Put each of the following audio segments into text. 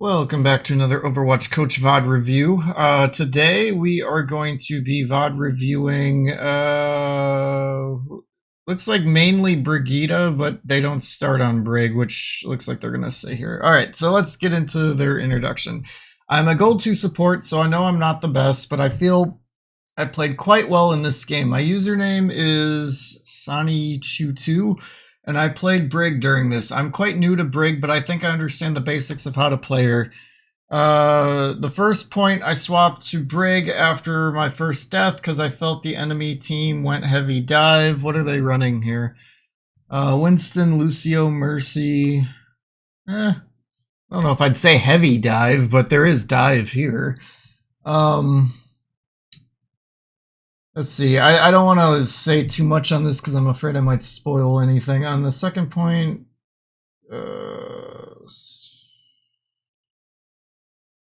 Welcome back to another Overwatch Coach VOD review. Today we are going to be VOD reviewing, looks like mainly Brigitte, but they don't start on Brig, which looks like they're going to stay here. Alright, so let's get into their introduction. I'm a Gold 2 support, so I know I'm not the best, but I feel I played quite well in this game. My username is Sani22. And I played Brig during this. I'm quite new to Brig, but I think I understand the basics of how to play her. The first point, I swapped to Brig after my first death because I felt the enemy team went heavy dive. What are they running here? Winston, Lucio, Mercy. I don't know if I'd say heavy dive, but there is dive here. Let's see, I don't want to say too much on this because I'm afraid I might spoil anything. On the second point,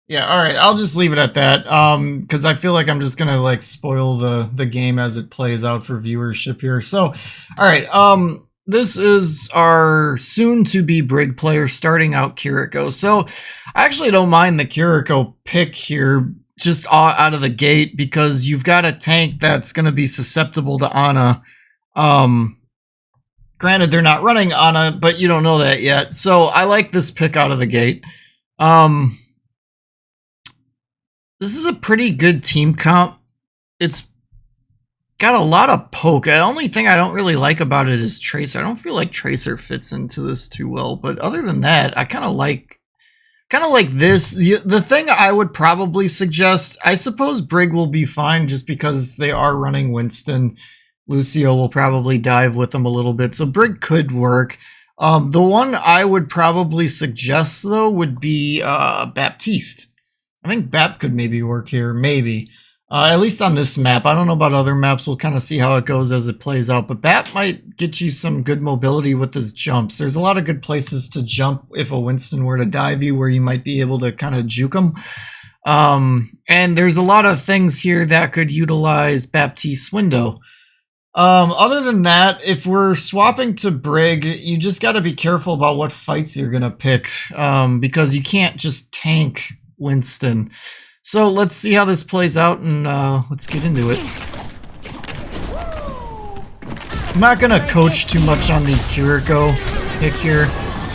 yeah, alright, I'll just leave it at that, because I feel like I'm just gonna, like, spoil the game as it plays out for viewership here. So, alright, this is our soon-to-be Brig player starting out Kiriko. So, I actually don't mind the Kiriko pick here, just out of the gate, because you've got a tank that's going to be susceptible to Ana. Granted, they're not running Ana, but you don't know that yet. So I like this pick out of the gate. This is a pretty good team comp. It's got a lot of poke. The only thing I don't really like about it is Tracer. I don't feel like Tracer fits into this too well, but other than that, I kind of like this. The thing I would probably suggest, I suppose Brig will be fine just because they are running Winston. Lucio will probably dive with them a little bit, so Brig could work. The one I would probably suggest, though, would be Baptiste. I think Bap could maybe work here, maybe. At least on this map. I don't know about other maps. We'll kind of see how it goes as it plays out. But Bap might get you some good mobility with his jumps. There's a lot of good places to jump if a Winston were to dive you, where you might be able to kind of juke him. And there's a lot of things here that could utilize Baptiste's window. Other than that, if we're swapping to Brig, you just got to be careful about what fights you're going to pick. Because you can't just tank Winston. So let's see how this plays out, and let's get into it. I'm not going to coach too much on the Kiriko pick here,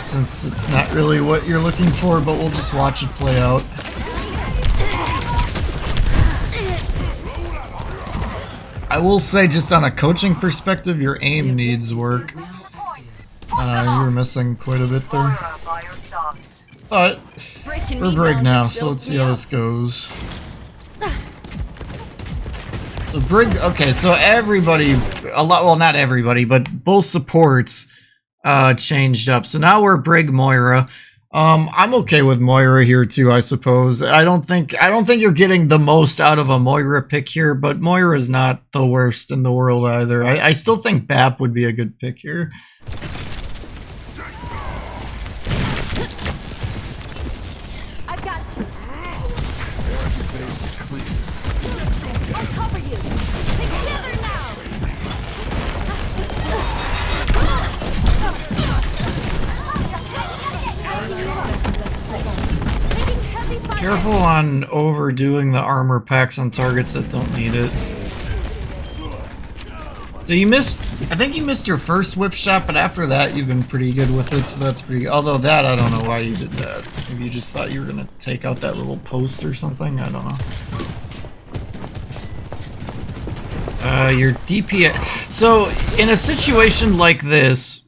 since it's not really what you're looking for, but we'll just watch it play out. I will say, just on a coaching perspective, your aim needs work. You were missing quite a bit there. But we're Brig now, so let's see how this goes. So Brig, okay, so everybody, well, not everybody, but both supports changed up. So now we're Brig Moira. I'm okay with Moira here too, I suppose. I don't think you're getting the most out of a Moira pick here, but Moira is not the worst in the world either. I still think Bap would be a good pick here. Careful on overdoing the armor packs on targets that don't need it. So you missed, I think you missed your first whip shot, but after that you've been pretty good with it, so that's pretty good. Although that, I don't know why you did that. Maybe you just thought you were going to take out that little post or something, I don't know. Your DPS. So in a situation like this,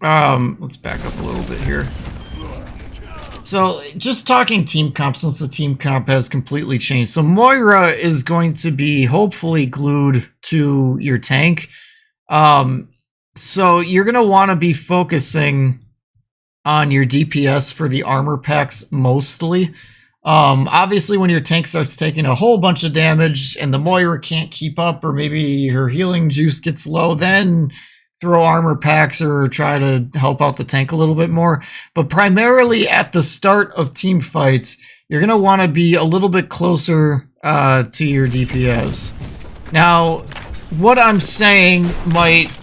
let's back up a little bit here. So, just talking team comp, since the team comp has completely changed. So, Moira is going to be hopefully glued to your tank. So, you're going to want to be focusing on your DPS for the armor packs mostly. Obviously, when your tank starts taking a whole bunch of damage and the Moira can't keep up, or maybe her healing juice gets low, then throw armor packs or try to help out the tank a little bit more. But primarily at the start of team fights, you're going to want to be a little bit closer to your DPS. Now, what I'm saying might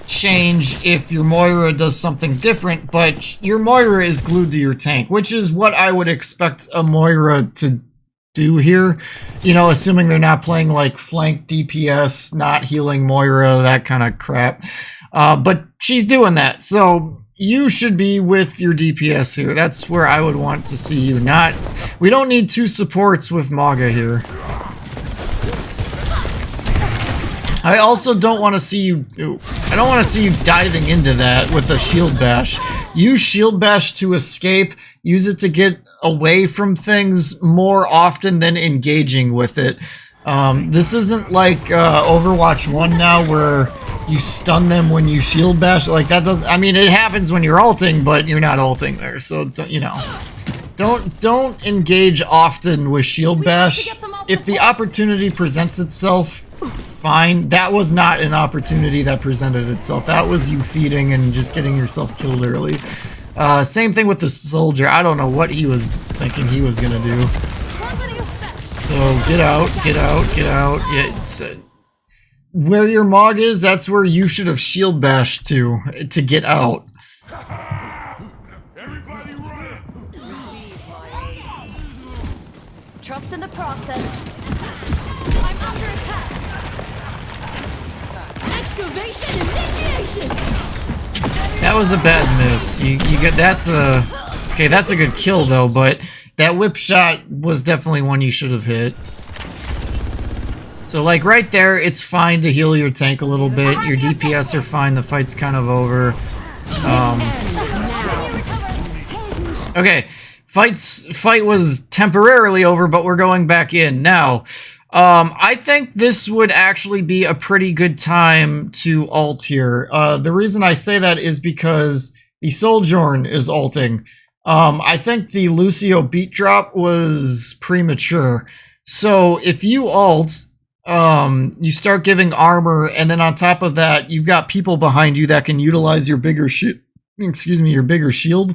change if your Moira does something different, but your Moira is glued to your tank, which is what I would expect a Moira to do here. You know, assuming they're not playing like flank DPS, not healing Moira, that kind of crap. But she's doing that, so you should be with your DPS here. That's where I would want to see you. We don't need two supports with Maga here. I also don't want to see you. I don't want to see you diving into that with a shield bash. Use shield bash to escape. Use it to get away from things more often than engaging with it. This isn't like Overwatch 1 now where you stun them when you shield bash. Like that doesn't. I mean, it happens when you're ulting, but you're not ulting there. So you know, don't engage often with shield bash. If the opportunity presents itself, fine. That was not an opportunity that presented itself. That was you feeding and just getting yourself killed early. Same thing with the soldier. I don't know what he was thinking he was gonna do. So get out, get out, get out. Yeah, where your Mog is, that's where you should have shield bashed to get out. Everybody run! Trust in the process. I'm under attack. Excavation initiation. That was a bad miss. You get that's a good kill though, but that whip shot was definitely one you should have hit. So like right there, it's fine to heal your tank a little bit. Your DPS are fine. The fight's kind of over. Okay, fight was temporarily over, but we're going back in now. I think this would actually be a pretty good time to ult here. The reason I say that is because the Sojourn is ulting. I think the Lucio beat drop was premature. So if you ult, you start giving armor, and then on top of that, you've got people behind you that can utilize your bigger your bigger shield.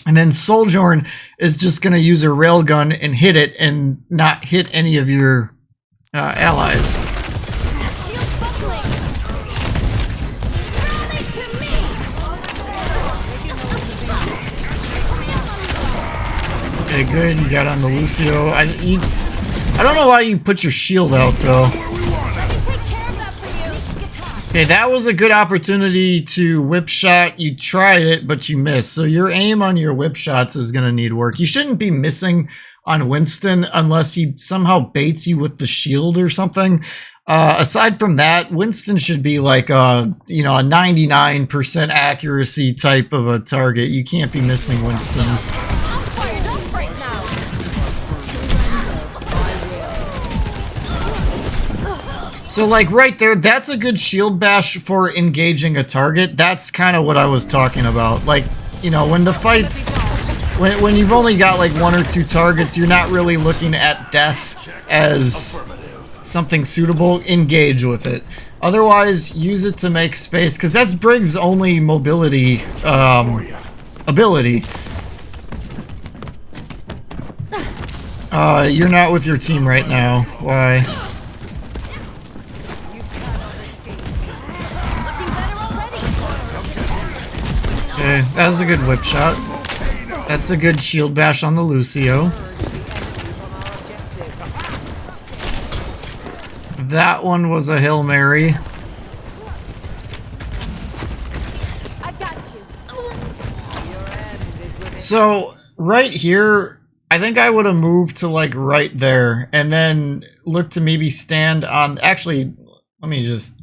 And then Sojourn is just going to use a railgun and hit it and not hit any of your allies. Okay, good. You got on the Lucio. I don't know why you put your shield out, though. Okay, that was a good opportunity to whip shot. You tried it, but you missed. So your aim on your whip shots is going to need work. You shouldn't be missing on Winston unless he somehow baits you with the shield or something. Aside from that, Winston should be like a 99% accuracy type of a target. You can't be missing Winstons. So like right there, that's a good shield bash for engaging a target. That's kind of what I was talking about. Like, you know, when the fights, when you've only got like one or two targets, you're not really looking at death as something suitable. Engage with it. Otherwise, use it to make space, because that's Brig's only mobility ability. You're not with your team right now. Why? Okay, that was a good whip shot. That's a good shield bash on the Lucio. That one was a Hail Mary. So, right here, I think I would have moved to like right there and then look to maybe stand on... Actually, let me just...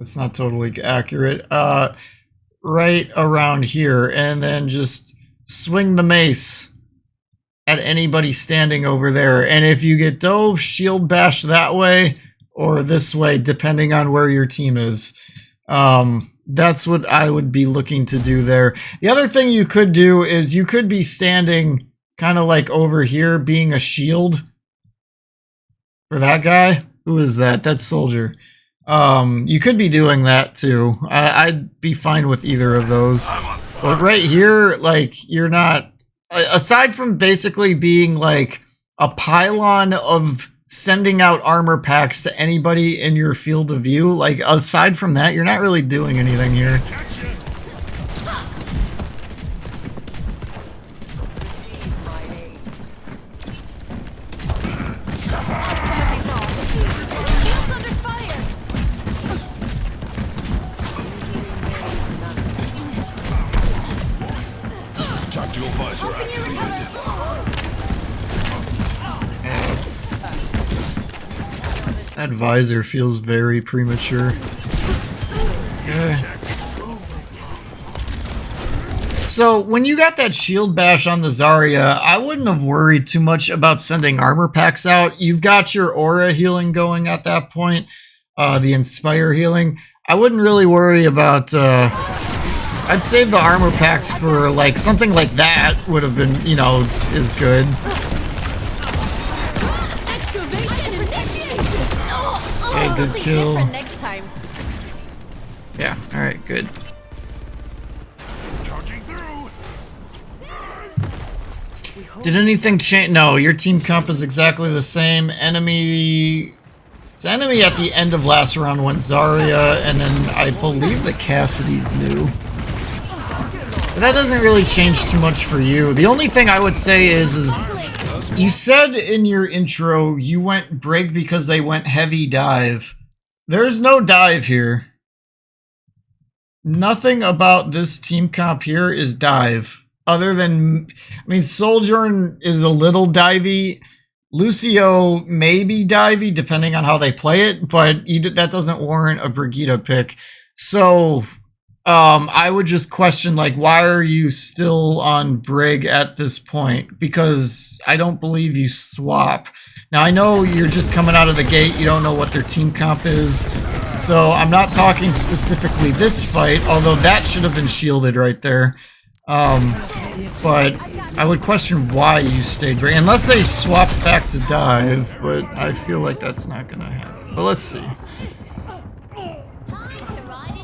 It's not totally accurate. Right around here, and then just swing the mace at anybody standing over there. And if you get dove, shield bash that way or this way, depending on where your team is. That's what I would be looking to do there. The other thing you could do is you could be standing kind of like over here, being a shield for that guy. Who is that? That's Soldier. You could be doing that too. I'd be fine with either of those. But right here, like, you're not... Aside from basically being like a pylon of sending out armor packs to anybody in your field of view. Like, aside from that, you're not really doing anything here. That visor feels very premature. Okay. So, when you got that shield bash on the Zarya, I wouldn't have worried too much about sending armor packs out. You've got your aura healing going at that point, the Inspire healing. I wouldn't really worry about... I'd save the armor packs for, like, something like that would have been, you know, is good. Okay, good kill. Yeah, alright, good. Did anything change? No, your team comp is exactly the same. Enemy... It's enemy at the end of last round went Zarya, and then I believe the Cassidy's new. But that doesn't really change too much for you. The only thing I would say is you said in your intro you went Brig because they went heavy dive. There's no dive here. Nothing about this team comp here is dive. Other than, I mean, Sojourn is a little divey. Lucio may be divey, depending on how they play it, but that doesn't warrant a Brigitte pick. So, I would just question, like, why are you still on Brig at this point? Because I don't believe you swap. Now, I know you're just coming out of the gate. You don't know what their team comp is. So, I'm not talking specifically this fight, although that should have been shielded right there. But I would question why you stayed Brig. Unless they swapped back to dive, but I feel like that's not going to happen. But let's see.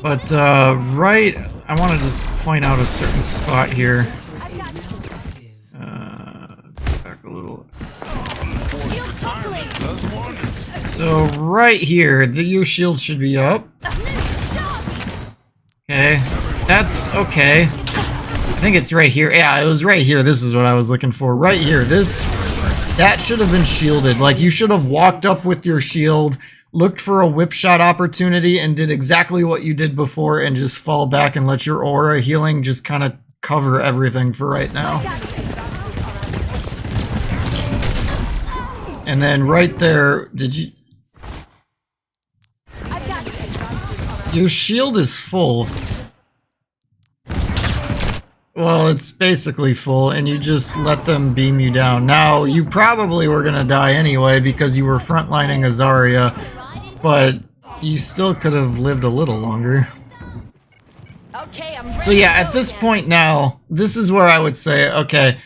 But, right, I want to just point out a certain spot here. Back a little. So, right here, your shield should be up. Okay, that's okay. I think it's right here. Yeah, it was right here. This is what I was looking for. Right here. That should have been shielded. Like, you should have walked up with your shield, looked for a whip shot opportunity, and did exactly what you did before and just fall back and let your aura healing just kind of cover everything for right now. And then right there, did you... Your shield is full. Well, it's basically full, and you just let them beam you down. Now, you probably were going to die anyway because you were frontlining a Zarya, but you still could have lived a little longer. So yeah, at this point now, this is where I would say, okay,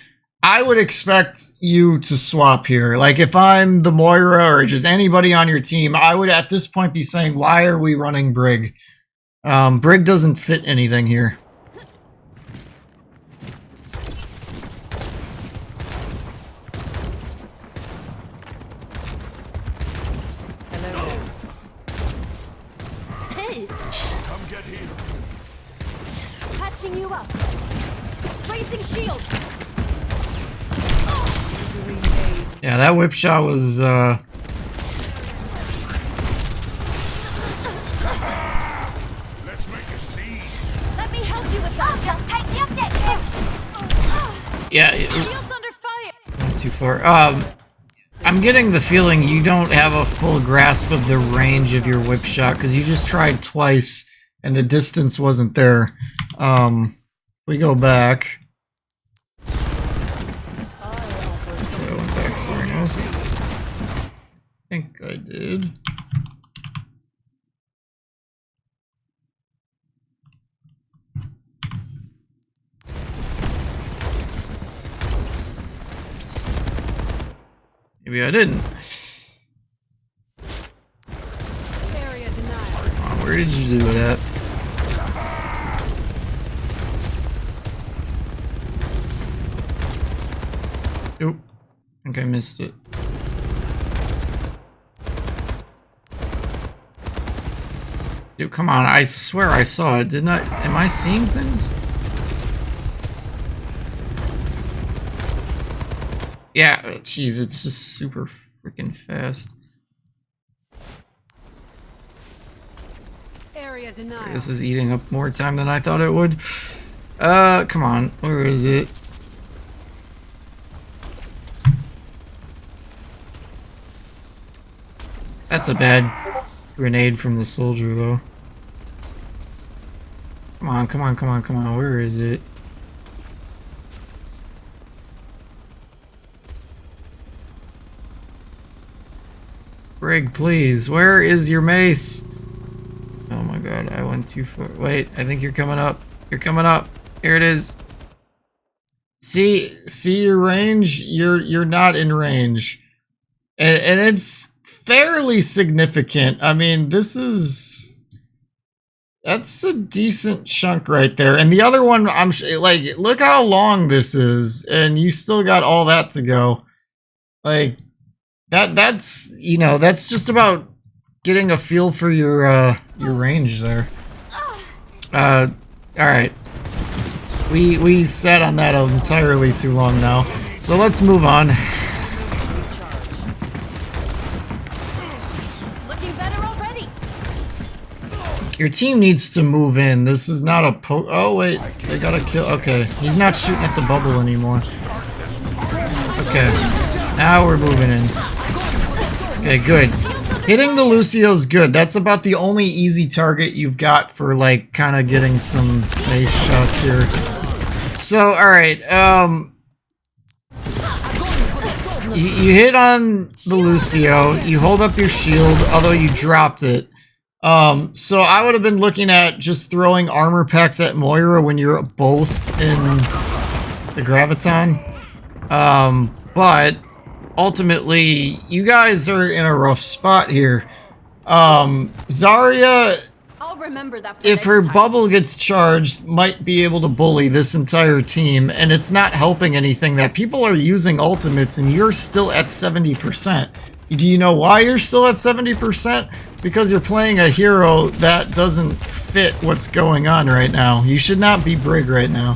I would expect you to swap here. Like, if I'm the Moira or just anybody on your team, I would at this point be saying, why are we running Brig? Brig doesn't fit anything here. You up. Raising shield. Yeah, that whip shot was Let me help you with that. Just take the objective. Yeah, Shield's under fire. Not too far. I'm getting the feeling you don't have a full grasp of the range of your whip shot because you just tried twice and the distance wasn't there. We go back. I went back far enough. I think I did. Maybe I didn't. Where did you do that? Nope. I think I missed it. Dude, come on. I swear I saw it. Didn't I? Am I seeing things? Yeah, jeez, it's just super freaking fast. Area denial. This is eating up more time than I thought it would. Come on. Where is it? That's a bad grenade from the soldier, though. Come on, come on, come on, come on. Where is it? Brig, please. Where is your mace? Oh my god, I went too far. Wait, I think you're coming up. You're coming up. Here it is. See your range? You're not in range. And it's fairly significant. I mean, that's a decent chunk right there. And the other one, I'm like, look how long this is, and you still got all that to go. Like that's, you know, that's just about getting a feel for your range there. All right. We sat on that entirely too long now. So let's move on. Your team needs to move in. This is not a oh wait, they gotta kill. Okay, he's not shooting at the bubble anymore. Okay, now we're moving in. Okay, good. Hitting the Lucio's good. That's about the only easy target you've got for like kind of getting some nice shots here. So, all right, you hit on the Lucio. You hold up your shield, although you dropped it. So I would have been looking at just throwing armor packs at Moira when you're both in the Graviton. But ultimately, you guys are in a rough spot here. Zarya, I'll remember that for if her next time. bubble gets charged, might be able to bully this entire team, and it's not helping anything that people are using ultimates and you're still at 70%. Do you know why you're still at 70%? It's because you're playing a hero that doesn't fit what's going on right now. You should not be Brig right now.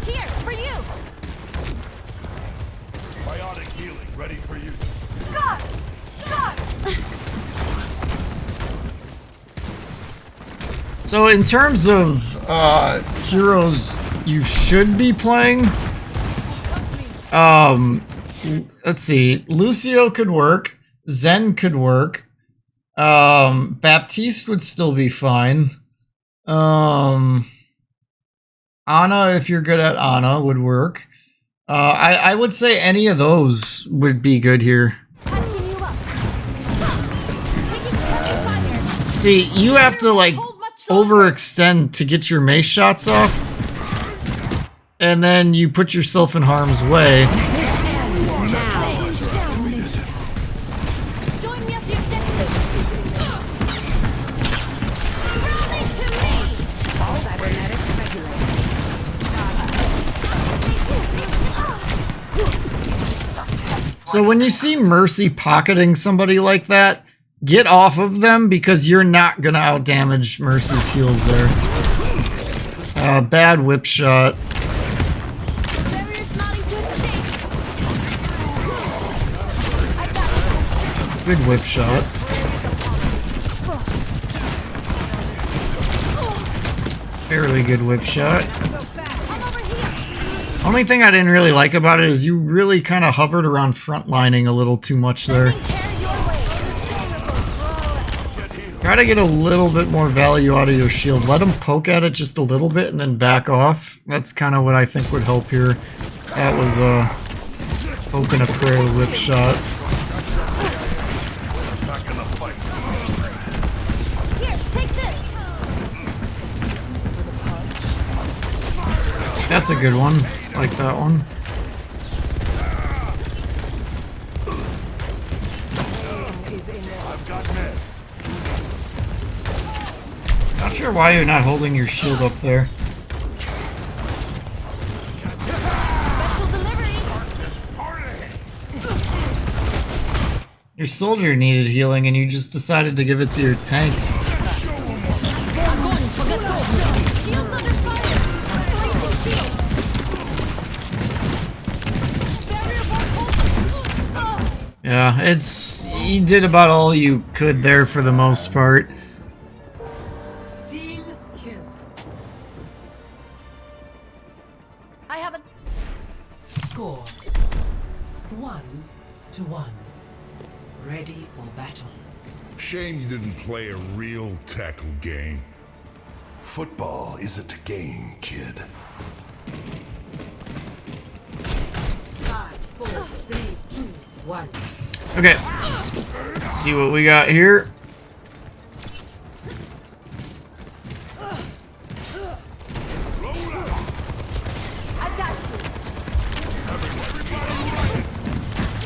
Here, for you. Biotic healing ready for you. God. So in terms of heroes you should be playing, let's see, Lucio could work, Zen could work, Baptiste would still be fine, Ana, if you're good at Ana, would work. I would say any of those would be good here. Patching you up. See, you have to like overextend to get your mace shots off, and then you put yourself in harm's way. Join me at the objective. Rally to me. All cybernetics regulated. So when you see Mercy pocketing somebody like that, get off of them because you're not gonna outdamage Mercy's heals there. Bad whip shot. Barrier's not in good shape. Good whip shot. Fairly good whip shot. Only thing I didn't really like about it is you really kind of hovered around frontlining a little too much there. Try to get a little bit more value out of your shield. Let him poke at it just a little bit and then back off. That's kind of what I think would help here. That was a open a prayer whip shot. Here, take this. That's a good one. Like that one. I've got meds. Not sure why you're not holding your shield up there. Special delivery. Your soldier needed healing and you just decided to give it to your tank. Shields under fire. Placing shield. Barrier wall. Yeah, it's... You did about all you could there for the most part. Team kill. I haven't. Score 1-1. Ready for battle. Shame you didn't play a real tackle game. Football isn't a game, kid. 5, 4, 3, 2, 1. Okay. Let's see what we got here. I got you.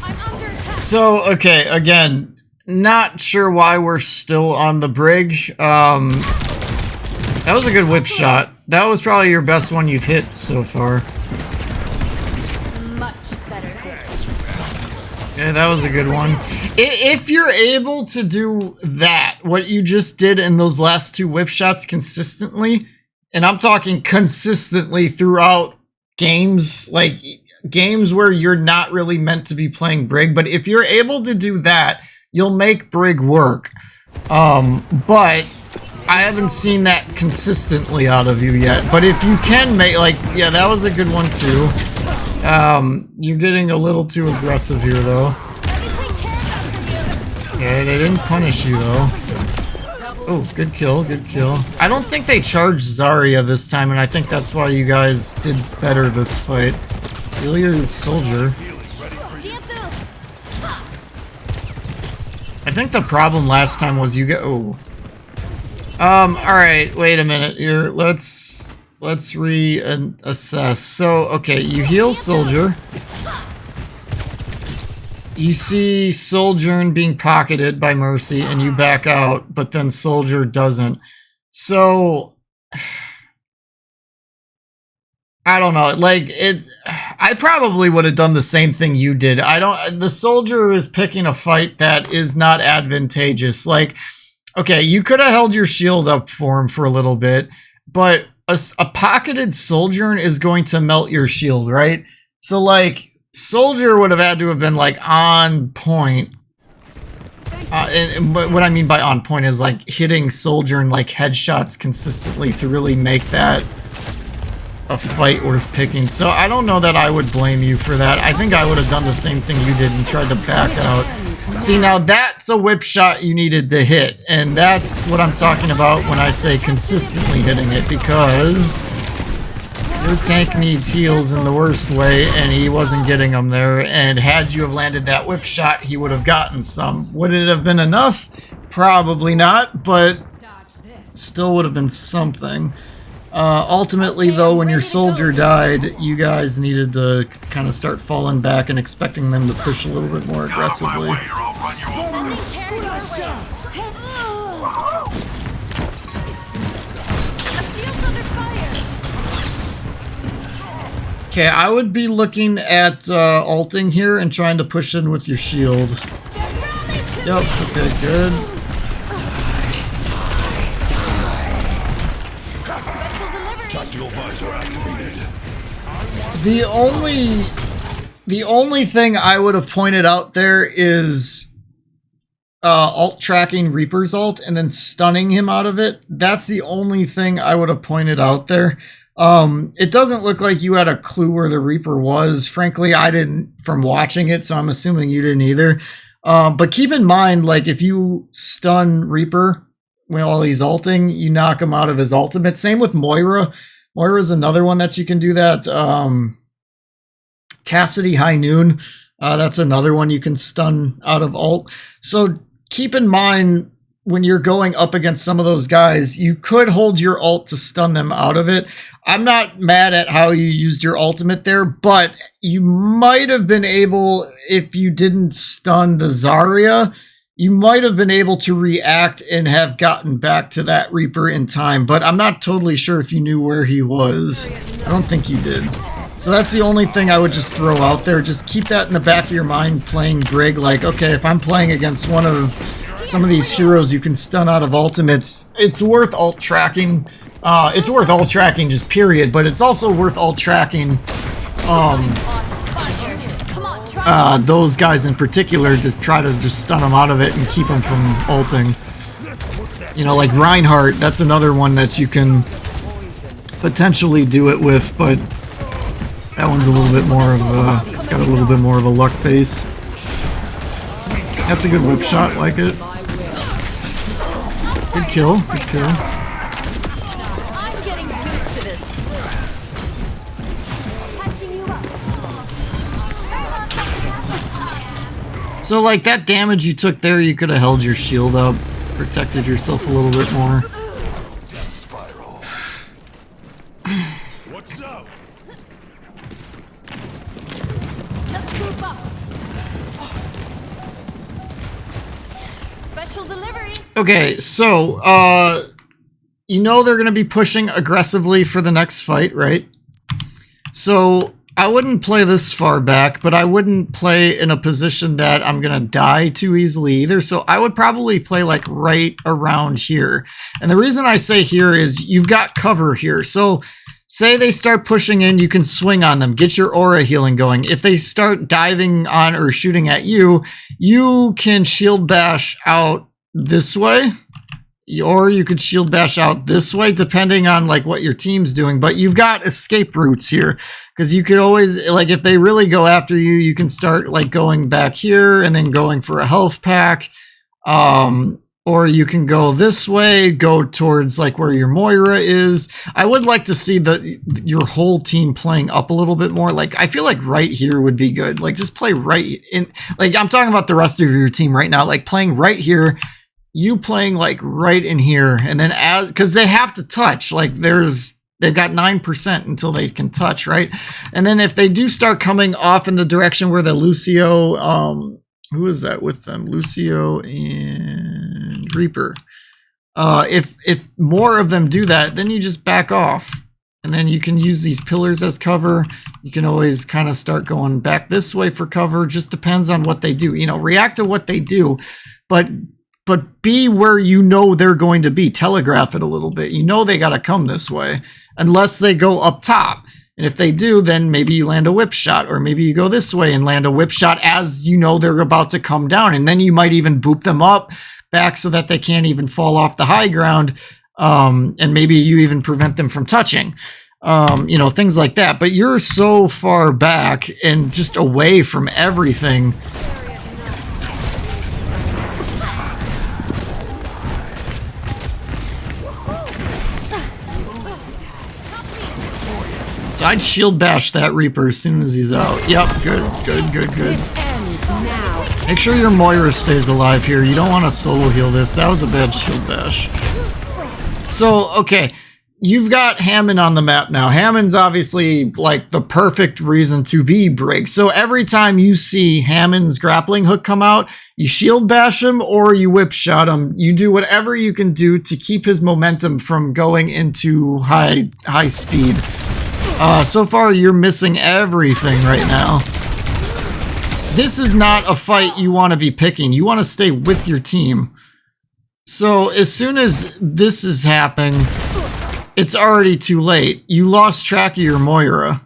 I'm under attack. So, okay, again, not sure why we're still on the brig. That was a good whip shot. That was probably your best one you've hit so far. Much better. Yeah, that was a good one. If you're able to do that, what you just did in those last two whip shots consistently, and I'm talking consistently throughout games, like games where you're not really meant to be playing Brig, but if you're able to do that, you'll make Brig work. But I haven't seen that consistently out of you yet. But if you can make, like, yeah, that was a good one too. You're getting a little too aggressive here, though. Okay, they didn't punish you, though. Oh, good kill, good kill. I don't think they charged Zarya this time, and I think that's why you guys did better this fight. Heal your soldier. I think the problem last time was you get... Oh. Alright, wait a minute here. Let's reassess. So, okay, you heal soldier. You see Sojourn being pocketed by Mercy, and you back out, but then Soldier doesn't. So... I don't know, like, I probably would have done the same thing you did. The Soldier is picking a fight that is not advantageous. Like, okay, you could have held your shield up for him for a little bit, but a pocketed Sojourn is going to melt your shield, right? So, like, Soldier would have had to have been, like, on point. And what I mean by on point is, like, hitting Sojourn, like, headshots consistently to really make that a fight worth picking. So I don't know that I would blame you for that. I think I would have done the same thing you did and tried to back out. See, now that's a whip shot you needed to hit, and that's what I'm talking about when I say consistently hitting it, because your tank needs heals in the worst way, and he wasn't getting them there, and had you have landed that whip shot, he would have gotten some. Would it have been enough? Probably not, but still would have been something. Ultimately, though, when your soldier died, you guys needed to kind of start falling back and expecting them to push a little bit more aggressively. Okay, I would be looking at ulting here and trying to push in with your shield. Yep, okay, good. Tactical visor activated. The only thing I would have pointed out there is alt tracking Reaper's ult and then stunning him out of it. That's the only thing I would have pointed out there. It doesn't look like you had a clue where the Reaper was. Frankly, I didn't from watching it, so I'm assuming you didn't either. But keep in mind, like, if you stun Reaper while he's ulting, you knock him out of his ultimate. Same with Moira. Moira's another one that you can do that. Cassidy High Noon, that's another one you can stun out of ult. So keep in mind, when you're going up against some of those guys, you could hold your ult to stun them out of it. I'm not mad at how you used your ultimate there, but you might have been able, if you didn't stun the Zarya, you might have been able to react and have gotten back to that Reaper in time, but I'm not totally sure if you knew where he was. I don't think you did. So that's the only thing I would just throw out there. Just keep that in the back of your mind playing Brig. Like, okay, if I'm playing against one of some of these heroes you can stun out of ultimates, it's worth ult tracking. It's worth ult tracking just period, but it's also worth ult tracking those guys in particular to try to just stun them out of it and keep them from ulting. You know, like Reinhardt, that's another one that you can potentially do it with, but that one's a little bit more of a, it's got a little bit more of a luck base. That's a good whip shot, like it. Good kill, good kill. I'm getting used to this. Patching you up. So like that damage you took there, you could have held your shield up, protected yourself a little bit more. Spiral. What's up? Let's group up. Special delivery. Okay, so you know they're gonna be pushing aggressively for the next fight, right? So I wouldn't play this far back, but I wouldn't play in a position that I'm gonna die too easily either. So I would probably play like right around here. And the reason I say here is you've got cover here. So say they start pushing in, you can swing on them, get your aura healing going. If they start diving on or shooting at you, you can shield bash out this way, or you could shield bash out this way, depending on like what your team's doing. But you've got escape routes here, because you could always, like, if they really go after you, you can start like going back here and then going for a health pack, or you can go this way, go towards like where your Moira is. I would like to see your whole team playing up a little bit more. Like, I feel like right here would be good. Like, just play right in, like, I'm talking about the rest of your team right now, like playing right here, you playing like right in here, and then because they have to touch, like they've got 9% until they can touch, right? And then if they do start coming off in the direction where the Lucio, who is that with them? Lucio and Reaper. If more of them do that, then you just back off. And then you can use these pillars as cover. You can always kind of start going back this way for cover. Just depends on what they do. You know, react to what they do, but be where you know they're going to be. Telegraph it a little bit. You know they got to come this way unless they go up top. And if they do, then maybe you land a whip shot, or maybe you go this way and land a whip shot as you know they're about to come down. And then you might even boop them up back so that they can't even fall off the high ground. And maybe you even prevent them from touching, you know, things like that. But you're so far back and just away from everything. I'd shield bash that Reaper as soon as he's out. Yep, good. This ends now. Make sure your Moira stays alive here. You don't want to solo heal this. That was a bad shield bash. So, okay. You've got Hammond on the map now. Hammond's obviously like the perfect reason to be Brig. So every time you see Hammond's grappling hook come out, you shield bash him or you whip shot him. You do whatever you can do to keep his momentum from going into high speed. So far, you're missing everything right now. This is not a fight you want to be picking. You want to stay with your team. So as soon as this is happening, it's already too late. You lost track of your Moira.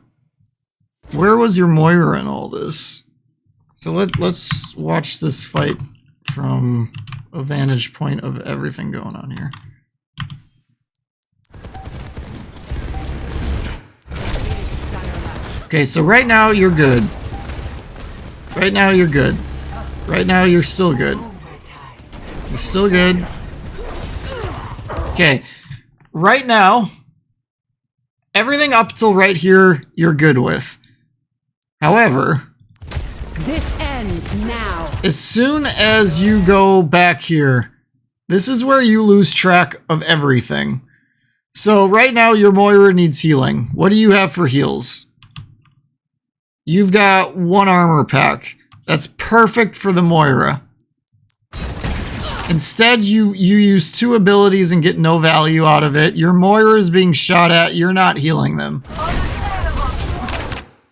Where was your Moira in all this? So let's watch this fight from a vantage point of everything going on here. Okay, so right now you're good. Right now you're good. Right now you're still good. You're still good. Okay, right now, everything up till right here, you're good with. However, This ends now. as soon as you go back here, this is where you lose track of everything. So right now your Moira needs healing. What do you have for heals? You've got 1 armor pack. That's perfect for the Moira. Instead, you use 2 abilities and get no value out of it. Your Moira is being shot at. You're not healing them.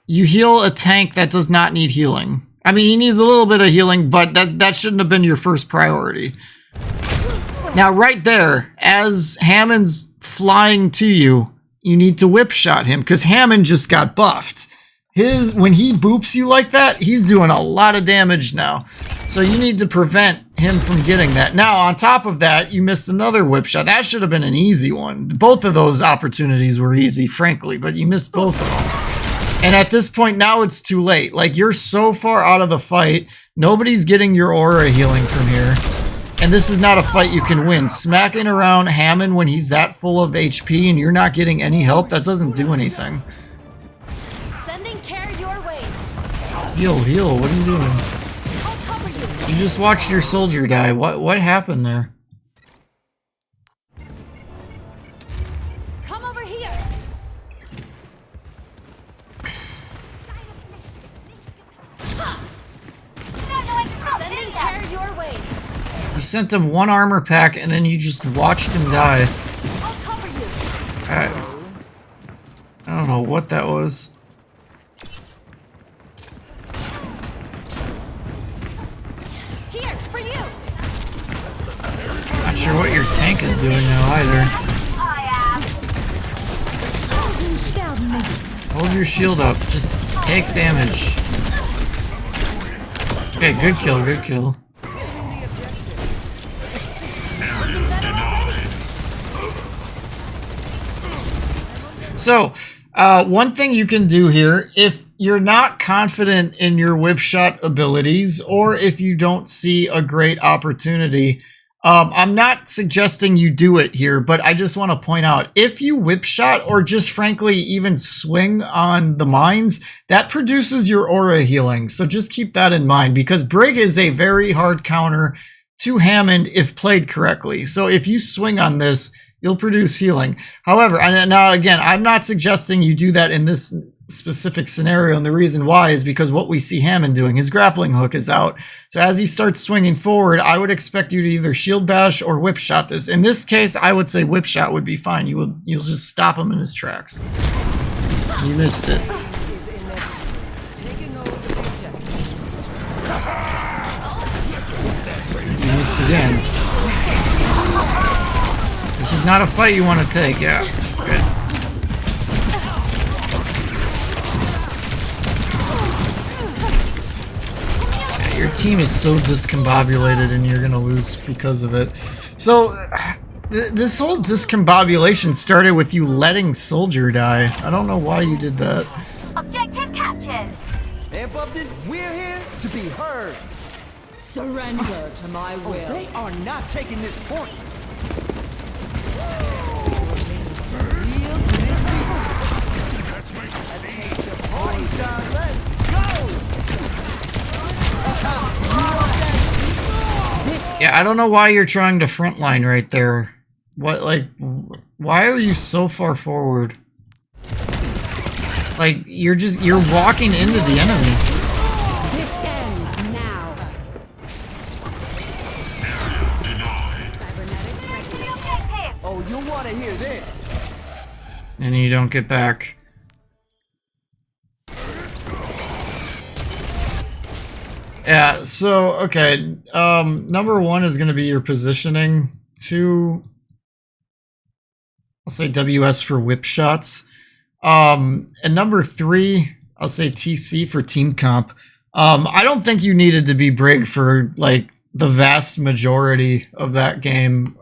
you heal a tank that does not need healing. I mean, he needs a little bit of healing, but that shouldn't have been your first priority. Now, right there, as Hammond's flying to you, you need to whip shot him, because Hammond just got buffed. When he boops you like that, he's doing a lot of damage now. So you need to prevent him from getting that. Now, on top of that, you missed another whip shot. That should have been an easy one. Both of those opportunities were easy, frankly, but you missed both of them. And at this point, now it's too late. Like, you're so far out of the fight. Nobody's getting your aura healing from here. And this is not a fight you can win. Smacking around Hammond when he's that full of HP and you're not getting any help, that doesn't do anything. Sending care your way. Heal, what are you doing? I'll cover you. You just watched your soldier die. What happened there? Come over here. Sending care your way. You sent him one armor pack and then you just watched him die. I'll cover you. I don't know what that was. Here for you. Not sure what your tank is doing now either. Hold your shield up. Just take damage. Okay, good kill, good kill. So, one thing you can do here, if you're not confident in your whip shot abilities, or if you don't see a great opportunity, I'm not suggesting you do it here, but I just want to point out, if you whip shot, or just frankly even swing on the mines, that produces your aura healing. So just keep that in mind, because Brig is a very hard counter to Hammond if played correctly. So if you swing on this, you'll produce healing. However, and now again, I'm not suggesting you do that in this specific scenario, and the reason why is because what we see Hammond doing, his grappling hook is out. So as he starts swinging forward, I would expect you to either shield bash or whip shot this. In this case, I would say whip shot would be fine. You'll just stop him in his tracks. You missed it. You missed again. This is not a fight you want to take, yeah. Good. Yeah, your team is so discombobulated and you're gonna lose because of it. So, this whole discombobulation started with you letting Soldier die. I don't know why you did that. Objective captured. Amp up this. We're here to be heard. Surrender to my will. They are not taking this point. Yeah, I don't know why you're trying to frontline right there. What, like, why are you so far forward? Like, you're walking into the enemy. This ends now. Oh, you'll want to hear this. And you don't get back. Yeah, so, okay, number one is going to be your positioning. Two, I'll say WS for whip shots. And number three, I'll say TC for team comp. I don't think you needed to be Brig for, like, the vast majority of that game.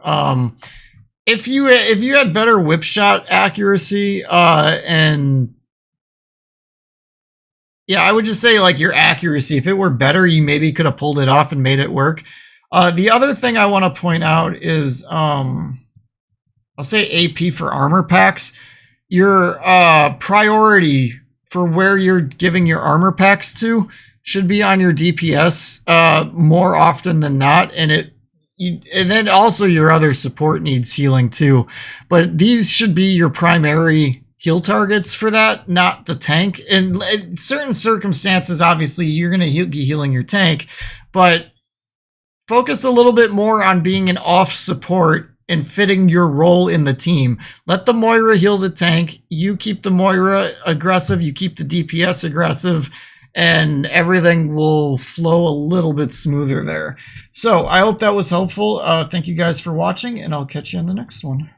If you had better whip shot accuracy, and yeah, I would just say, like, your accuracy, if it were better, you maybe could have pulled it off and made it work. The other thing I want to point out is, I'll say AP for armor packs. Your priority for where you're giving your armor packs to should be on your DPS more often than not, and then also your other support needs healing too. But these should be your primary heal targets for that, not the tank. In certain circumstances, obviously, you're going to be healing your tank, but focus a little bit more on being an off support and fitting your role in the team. Let the Moira heal the tank. You keep the Moira aggressive. You keep the DPS aggressive. And everything will flow a little bit smoother there. So I hope that was helpful. Thank you guys for watching, and I'll catch you in the next one.